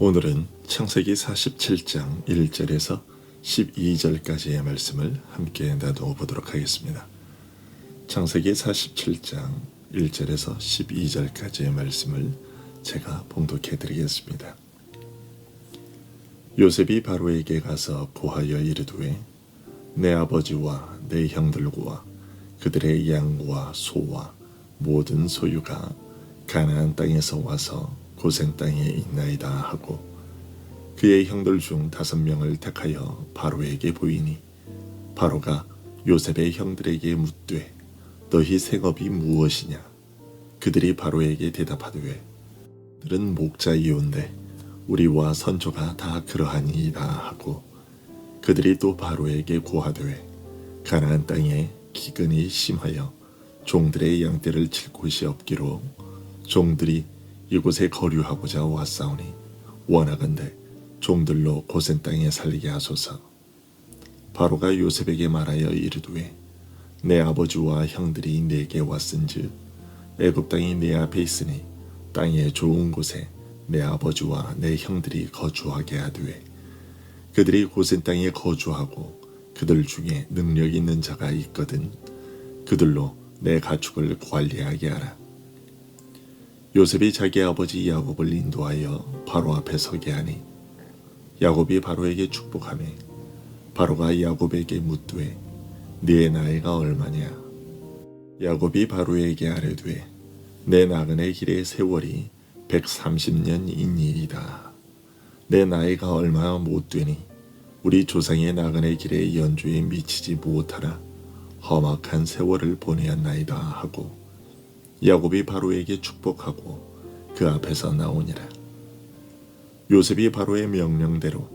오늘은 창세기 47장 1절에서 12절까지의 말씀을 함께 나누어 보도록 하겠습니다. 창세기 47장 1절에서 12절까지의 말씀을 제가 봉독해 드리겠습니다. 요셉이 바로에게 가서 고하여 이르되 내 아버지와 내 형들과 그들의 양과 소와 모든 소유가 가나안 땅에서 와서 고센 땅에 있나이다 하고 그의 형들 중 5명을 택하여 바로에게 보이니 바로가 요셉의 형들에게 묻되 너희 생업이 무엇이냐? 그들이 바로에게 대답하되 들은 목자이온데 우리와 선조가 다 그러하니이다 하고 그들이 또 바로에게 고하되 가나안 땅에 기근이 심하여 종들의 양떼를 칠 곳이 없기로 종들이 이곳에 거류하고자 왔사오니 원하건대 종들로 고센 땅에 살게 하소서. 바로가 요셉에게 말하여 이르되 내 아버지와 형들이 내게 왔은즉 애굽 땅이 내 앞에 있으니 땅의 좋은 곳에 내 아버지와 내 형들이 거주하게 하되 그들이 고센 땅에 거주하고 그들 중에 능력 있는 자가 있거든 그들로 내 가축을 관리하게 하라. 요셉이 자기 아버지 야곱을 인도하여 바로 앞에 서게 하니 야곱이 바로에게 축복하며 바로가 야곱에게 묻되 네 나이가 얼마냐? 야곱이 바로에게 아뢰되 내 나그네 길의 세월이 130년이니이다. 내 나이가 얼마 못 되니 우리 조상의 나그네 길의 연주에 미치지 못하라 험악한 세월을 보내었나이다 하고 야곱이 바로에게 축복하고 그 앞에서 나오니라. 요셉이 바로의 명령대로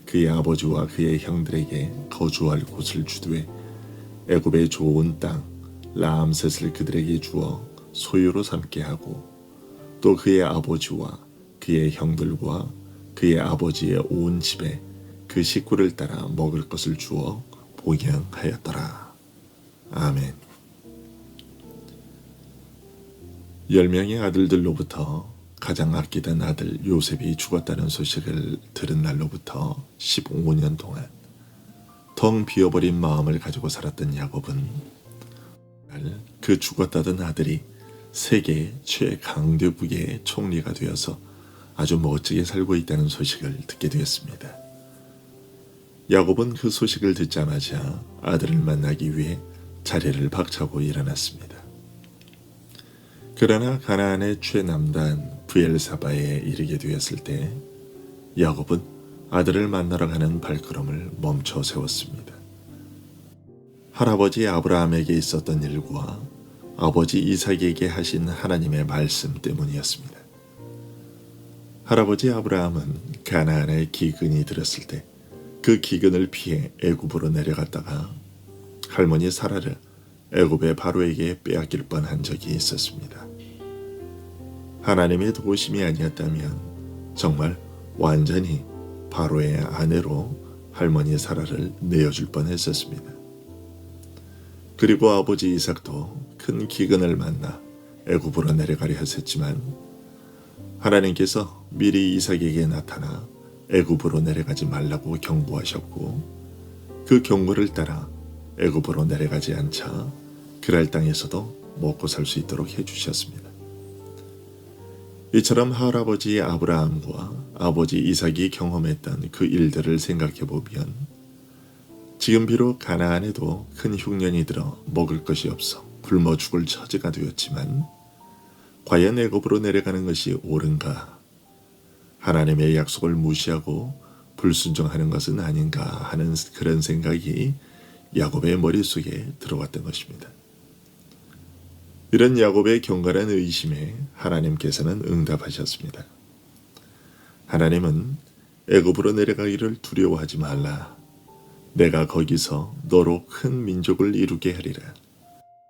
그의 아버지와 그의 형들에게 거주할 곳을 주되 애굽의 좋은 땅 라암셋을 그들에게 주어 소유로 삼게 하고 또 그의 아버지와 그의 형들과 그의 아버지의 온 집에 그 식구를 따라 먹을 것을 주어 복양하였더라. 아멘. 10명의 아들들로부터 가장 아끼던 아들 요셉이 죽었다는 소식을 들은 날로부터 15년 동안 텅 비어버린 마음을 가지고 살았던 야곱은 그 죽었다던 아들이 세계 최강대국의 총리가 되어서 아주 멋지게 살고 있다는 소식을 듣게 되었습니다. 야곱은 그 소식을 듣자마자 아들을 만나기 위해 자리를 박차고 일어났습니다. 그러나 가나안의 최남단 브엘사바에 이르게 되었을 때 야곱은 아들을 만나러 가는 발걸음을 멈춰 세웠습니다. 할아버지 아브라함에게 있었던 일과 아버지 이삭에게 하신 하나님의 말씀 때문이었습니다. 할아버지 아브라함은 가나안에 기근이 들었을 때 그 기근을 피해 애굽으로 내려갔다가 할머니 사라를 애굽의 바로에게 빼앗길 뻔한 적이 있었습니다. 하나님의 도우심이 아니었다면 정말 완전히 바로의 아내로 할머니 사라를 내어줄 뻔했었습니다. 그리고 아버지 이삭도 큰 기근을 만나 애굽으로 내려가려 했었지만 하나님께서 미리 이삭에게 나타나 애굽으로 내려가지 말라고 경고하셨고 그 경고를 따라 애굽으로 내려가지 않자 그랄 땅에서도 먹고 살 수 있도록 해주셨습니다. 이처럼 할아버지 아브라함과 아버지 이삭이 경험했던 그 일들을 생각해 보면 지금 비록 가나안에도 큰 흉년이 들어 먹을 것이 없어 굶어 죽을 처지가 되었지만 과연 애굽으로 내려가는 것이 옳은가? 하나님의 약속을 무시하고 불순종하는 것은 아닌가 하는 그런 생각이 야곱의 머릿속에 들어왔던 것입니다. 이런 야곱의 경건한 의심에 하나님께서는 응답하셨습니다. 하나님은 애굽으로 내려가기를 두려워하지 말라. 내가 거기서 너로 큰 민족을 이루게 하리라.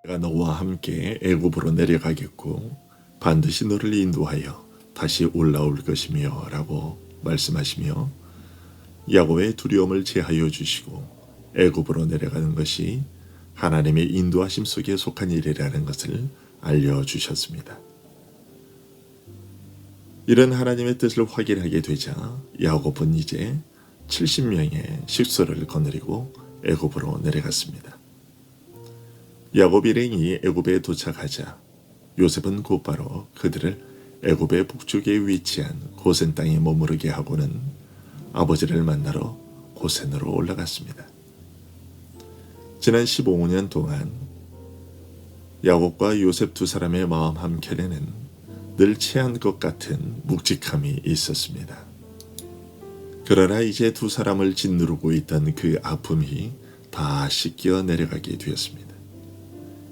내가 너와 함께 애굽으로 내려가겠고 반드시 너를 인도하여 다시 올라올 것이며 라고 말씀하시며 야곱의 두려움을 제하여 주시고 애굽으로 내려가는 것이 하나님의 인도하심 속에 속한 일이라는 것을 알려주셨습니다. 이런 하나님의 뜻을 확인하게 되자 야곱은 이제 70명의 식소를 거느리고 애굽으로 내려갔습니다. 야곱 일행이 애굽에 도착하자 요셉은 곧바로 그들을 애굽의 북쪽에 위치한 고센 땅에 머무르게 하고는 아버지를 만나러 고센으로 올라갔습니다. 지난 15년 동안 야곱과 요셉 두 사람의 마음 한켠에는 늘 체한 것 같은 묵직함이 있었습니다. 그러나 이제 두 사람을 짓누르고 있던 그 아픔이 다 씻겨 내려가게 되었습니다.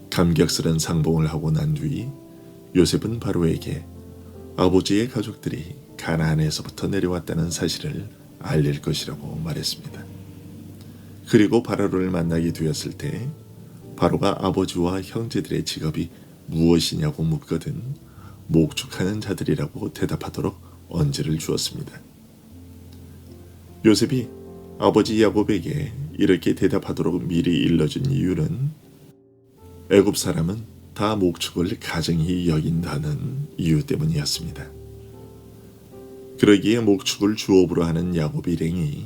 감격스런 상봉을 하고 난 뒤 요셉은 바로에게 아버지의 가족들이 가나안에서부터 내려왔다는 사실을 알릴 것이라고 말했습니다. 그리고 바로를 만나게 되었을 때 바로가 아버지와 형제들의 직업이 무엇이냐고 묻거든 목축하는 자들이라고 대답하도록 언지를 주었습니다. 요셉이 아버지 야곱에게 이렇게 대답하도록 미리 일러준 이유는 애굽 사람은 다 목축을 가증히 여긴다는 이유 때문이었습니다. 그러기에 목축을 주업으로 하는 야곱 일행이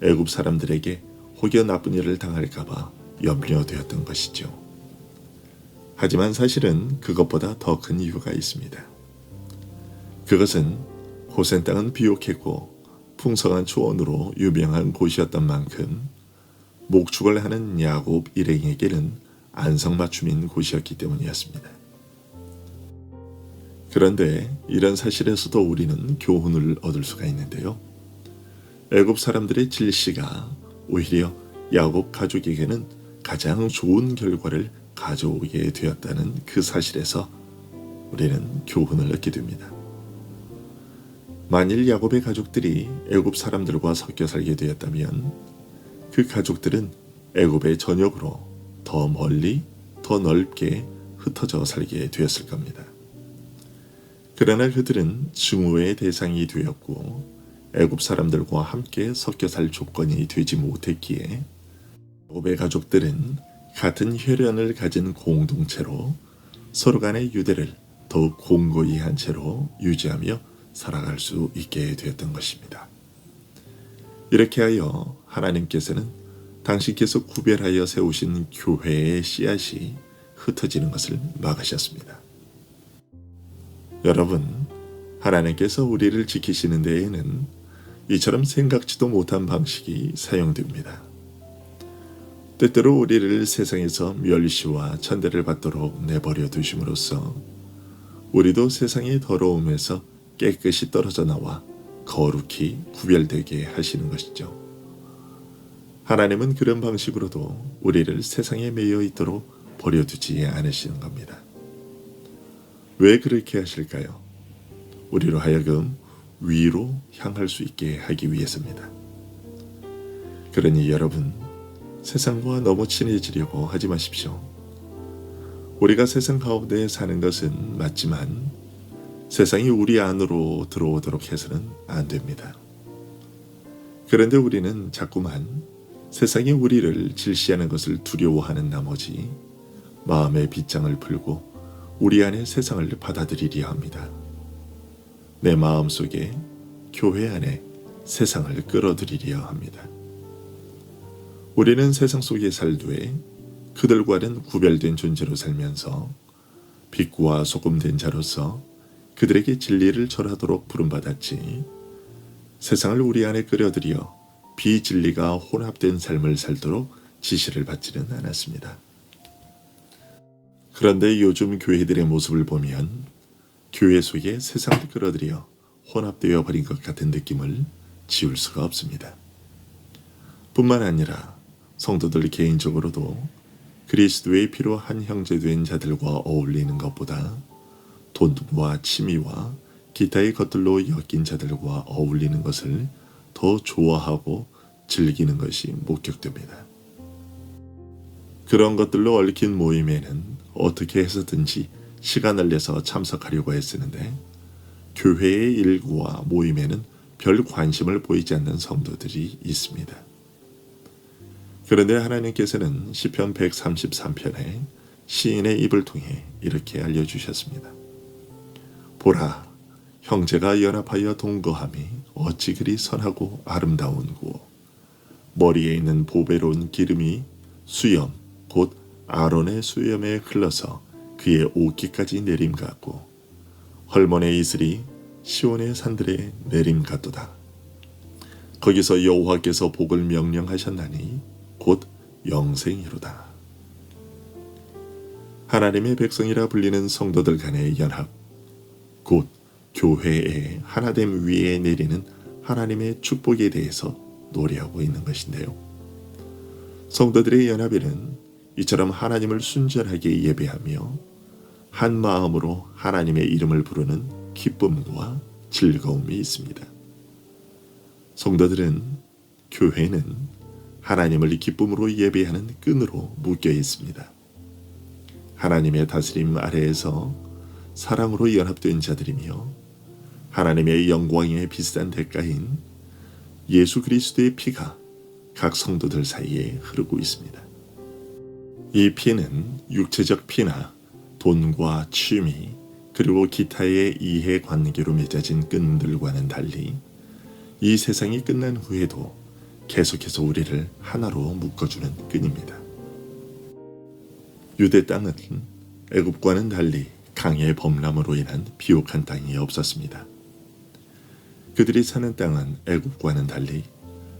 애굽 사람들에게 혹여 나쁜 일을 당할까봐 염려되었던 것이죠. 하지만 사실은 그것보다 더 큰 이유가 있습니다. 그것은 고센 땅은 비옥했고 풍성한 초원으로 유명한 곳이었던 만큼 목축을 하는 야곱 일행에게는 안성맞춤인 곳이었기 때문이었습니다. 그런데 이런 사실에서도 우리는 교훈을 얻을 수가 있는데요. 애굽 사람들의 질시가 오히려 야곱 가족에게는 가장 좋은 결과를 가져오게 되었다는 그 사실에서 우리는 교훈을 얻게 됩니다. 만일 야곱의 가족들이 애굽 사람들과 섞여 살게 되었다면 그 가족들은 애굽의 전역으로 더 멀리, 더 넓게 흩어져 살게 되었을 겁니다. 그러나 그들은 증오의 대상이 되었고 애굽 사람들과 함께 섞여 살 조건이 되지 못했기에 야곱의 가족들은 같은 혈연을 가진 공동체로 서로 간의 유대를 더욱 공고히 한 채로 유지하며 살아갈 수 있게 되었던 것입니다. 이렇게 하여 하나님께서는 당신께서 구별하여 세우신 교회의 씨앗이 흩어지는 것을 막으셨습니다. 여러분, 하나님께서 우리를 지키시는 데에는 이처럼 생각지도 못한 방식이 사용됩니다. 때때로 우리를 세상에서 멸시와 천대를 받도록 내버려 두심으로써 우리도 세상의 더러움에서 깨끗이 떨어져 나와 거룩히 구별되게 하시는 것이죠. 하나님은 그런 방식으로도 우리를 세상에 매여 있도록 버려두지 않으시는 겁니다. 왜 그렇게 하실까요? 우리로 하여금 위로 향할 수 있게 하기 위해서입니다. 그러니 여러분, 세상과 너무 친해지려고 하지 마십시오. 우리가 세상 가운데 사는 것은 맞지만 세상이 우리 안으로 들어오도록 해서는 안 됩니다. 그런데 우리는 자꾸만 세상이 우리를 질시하는 것을 두려워하는 나머지 마음의 빗장을 풀고 우리 안에 세상을 받아들이려 합니다. 내 마음속에 교회 안에 세상을 끌어들이려 합니다. 우리는 세상 속에 살되 그들과는 구별된 존재로 살면서 빛과 소금 된 자로서 그들에게 진리를 전하도록 부름받았지 세상을 우리 안에 끌어들여 비진리가 혼합된 삶을 살도록 지시를 받지는 않았습니다. 그런데 요즘 교회들의 모습을 보면 교회 속에 세상을 끌어들여 혼합되어 버린 것 같은 느낌을 지울 수가 없습니다. 뿐만 아니라 성도들 개인적으로도 그리스도의 피로 한 형제된 자들과 어울리는 것보다 돈과 취미와 기타의 것들로 엮인 자들과 어울리는 것을 더 좋아하고 즐기는 것이 목격됩니다. 그런 것들로 얽힌 모임에는 어떻게 해서든지 시간을 내서 참석하려고 했었는데 교회의 일과 모임에는 별 관심을 보이지 않는 성도들이 있습니다. 그런데 하나님께서는 시편 133편에 시인의 입을 통해 이렇게 알려주셨습니다. 보라, 형제가 연합하여 동거함이 어찌 그리 선하고 아름다운고 머리에 있는 보배로운 기름이 수염 곧 아론의 수염에 흘러서 그의 옷깃까지 내림 같고 헐몬의 이슬이 시온의 산들에 내림 같도다. 거기서 여호와께서 복을 명령하셨나니 곧 영생이로다. 하나님의 백성이라 불리는 성도들 간의 연합, 곧 교회의 하나됨 위에 내리는 하나님의 축복에 대해서 노래하고 있는 것인데요. 성도들의 연합에는 이처럼 하나님을 순전하게 예배하며 한 마음으로 하나님의 이름을 부르는 기쁨과 즐거움이 있습니다. 성도들은 교회는 하나님을 기쁨으로 예배하는 끈으로 묶여 있습니다. 하나님의 다스림 아래에서 사랑으로 연합된 자들이며 하나님의 영광에 비슷한 대가인 예수 그리스도의 피가 각 성도들 사이에 흐르고 있습니다. 이 피는 육체적 피나 돈과 취미 그리고 기타의 이해관계로 맺어진 끈들과는 달리 이 세상이 끝난 후에도 계속해서 우리를 하나로 묶어주는 끈입니다. 유대 땅은 애굽과는 달리 강의 범람으로 인한 비옥한 땅이 없었습니다. 그들이 사는 땅은 애굽과는 달리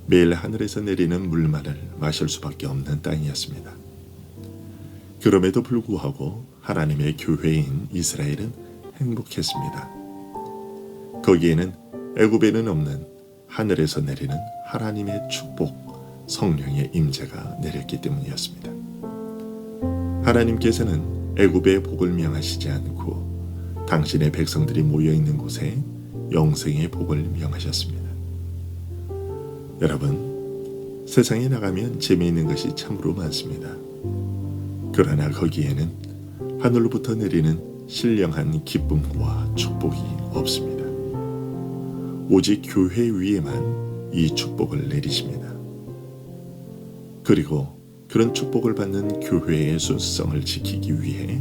매일 하늘에서 내리는 물만을 마실 수밖에 없는 땅이었습니다. 그럼에도 불구하고 하나님의 교회인 이스라엘은 행복했습니다. 거기에는 애굽에는 없는 하늘에서 내리는 하나님의 축복, 성령의 임재가 내렸기 때문이었습니다. 하나님께서는 애굽의 복을 명하시지 않고 당신의 백성들이 모여있는 곳에 영생의 복을 명하셨습니다. 여러분, 세상에 나가면 재미있는 것이 참으로 많습니다. 그러나 거기에는 하늘로부터 내리는 신령한 기쁨과 축복이 없습니다. 오직 교회 위에만 이 축복을 내리십니다. 그리고 그런 축복을 받는 교회의 순수성을 지키기 위해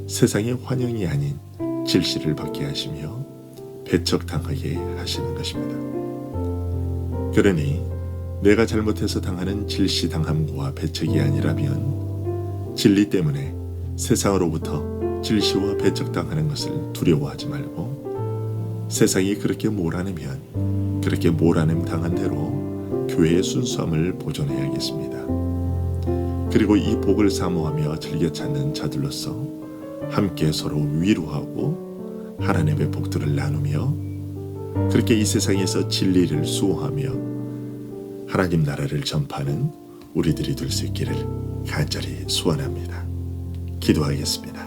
세상의 환영이 아닌 질시를 받게 하시며 배척당하게 하시는 것입니다. 그러니 내가 잘못해서 당하는 질시당함과 배척이 아니라면 진리 때문에 세상으로부터 질시와 배척당하는 것을 두려워하지 말고 세상이 그렇게 몰아내면 그렇게 몰아냄 당한 대로 교회의 순수함을 보존해야겠습니다. 그리고 이 복을 사모하며 즐겨 찾는 자들로서 함께 서로 위로하고 하나님의 복들을 나누며 그렇게 이 세상에서 진리를 수호하며 하나님 나라를 전파하는 우리들이 될 수 있기를 간절히 소원합니다. 기도하겠습니다.